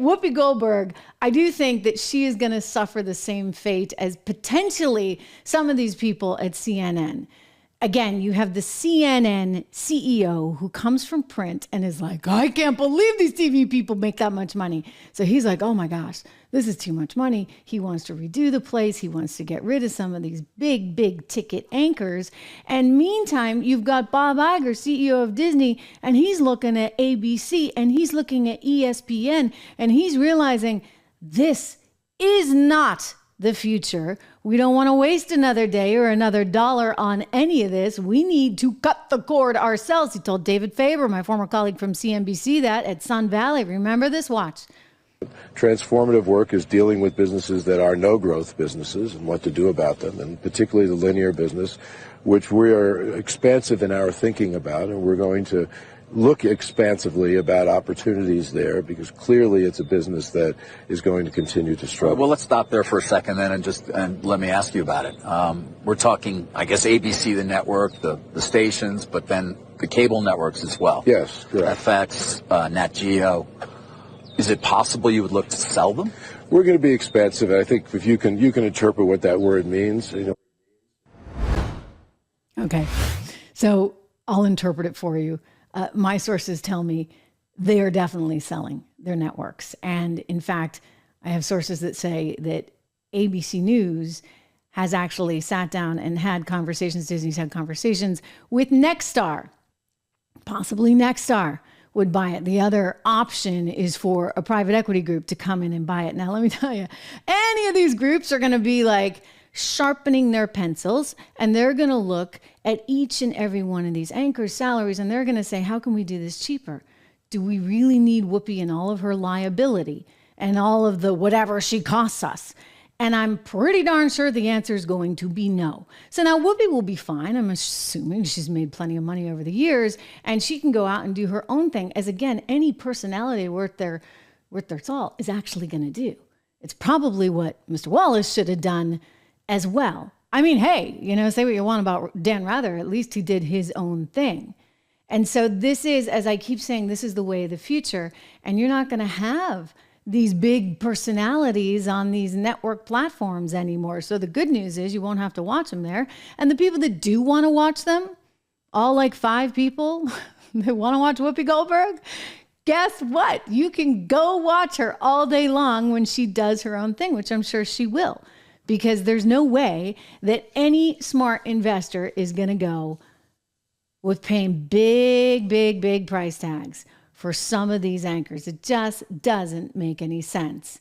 Whoopi Goldberg, I do think that she is going to suffer the same fate as potentially some of these people at CNN. Again, you have the CNN CEO who comes from print and is like, I can't believe these TV people make that much money. So he's like, oh my gosh, this is too much money. He wants to redo the place. He wants to get rid of some of these big ticket anchors. And meantime, you've got Bob Iger, CEO of Disney, and he's looking at ABC and he's looking at ESPN and he's realizing this is not the future. We don't want to waste another day or another dollar on any of this. We need to cut the cord ourselves. He told David Faber, my former colleague from CNBC, that at Sun Valley. Remember this? Watch. Transformative work is dealing with businesses that are no-growth businesses and what to do about them, and particularly the linear business, which we are expansive in our thinking about, and we're going to look expansively about opportunities there because clearly it's a business that is going to continue to struggle. Well, let's stop there for a second then and let me ask you about it. We're talking, I guess, ABC, the network, the stations, but then the cable networks as well. Yes, correct. FX, Nat Geo. Is it possible you would look to sell them? We're going to be expansive. I think if you can interpret what that word means. Okay, so I'll interpret it for you. My sources tell me they are definitely selling their networks. And in fact, I have sources that say that ABC News has actually sat down and had conversations, Disney's had conversations with Nexstar. Possibly Nexstar would buy it. The other option is for a private equity group to come in and buy it. Now, let me tell you, any of these groups are going to be like sharpening their pencils, and they're going to look at each and every one of these anchors' salaries, and they're going to say, how can we do this cheaper? Do we really need Whoopi and all of her liability and all of the whatever she costs us? And I'm pretty darn sure the answer is going to be no. So now Whoopi will be fine. I'm assuming she's made plenty of money over the years, and she can go out and do her own thing, as again, any personality worth their salt is actually going to do. It's probably what Mr. Wallace should have done as well. I mean, hey, say what you want about Dan Rather, at least he did his own thing. And so this is, as I keep saying, this is the way of the future. And you're not going to have these big personalities on these network platforms anymore. So the good news is you won't have to watch them there. And the people that do want to watch them, all like 5 people that want to watch Whoopi Goldberg, guess what? You can go watch her all day long when she does her own thing, which I'm sure she will. Because there's no way that any smart investor is going to go with paying big price tags for some of these anchors. It just doesn't make any sense.